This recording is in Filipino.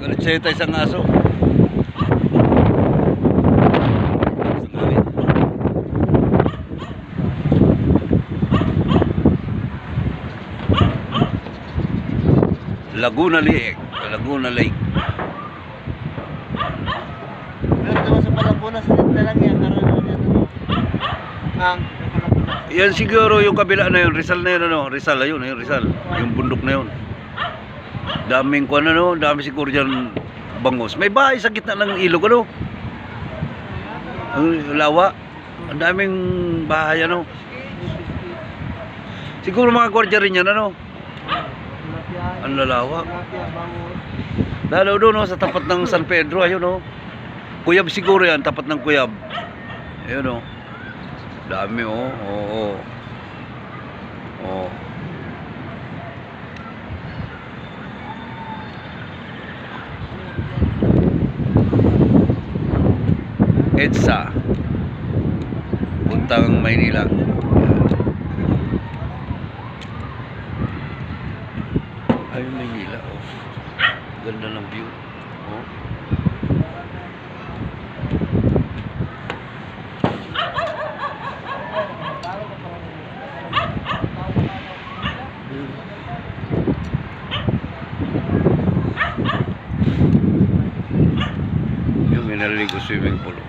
Galit sa'yo tayo isang aso. Laguna Lake. Laguna Lake. Pero naman sa Palanguna, sa na lang yan. Karoon yan. Yan siguro yung kabila na yun. Rizal na yun, ano? Rizal, ayun, ayun, Rizal. Yung bundok na yun. Daming kuwan, ano? Dami siguro dyan bangos. May bahay sa gitna ng ilog, ano? Ang lawa. Ang daming bahay, ano? Siguro mga gwardiya rin yan, ano? Ang lalawa. Lalo doon, no, sa tapat ng San Pedro, ayun, no? Kuyab siguro yan, tapat ng Kuyab. Ayun, no? Dami, oh. Oo. Oh. EDSA. Puntang Maynila. Ayun, Maynila, oh. Ganda ng view. Oh. Yung minaligo swimming pool.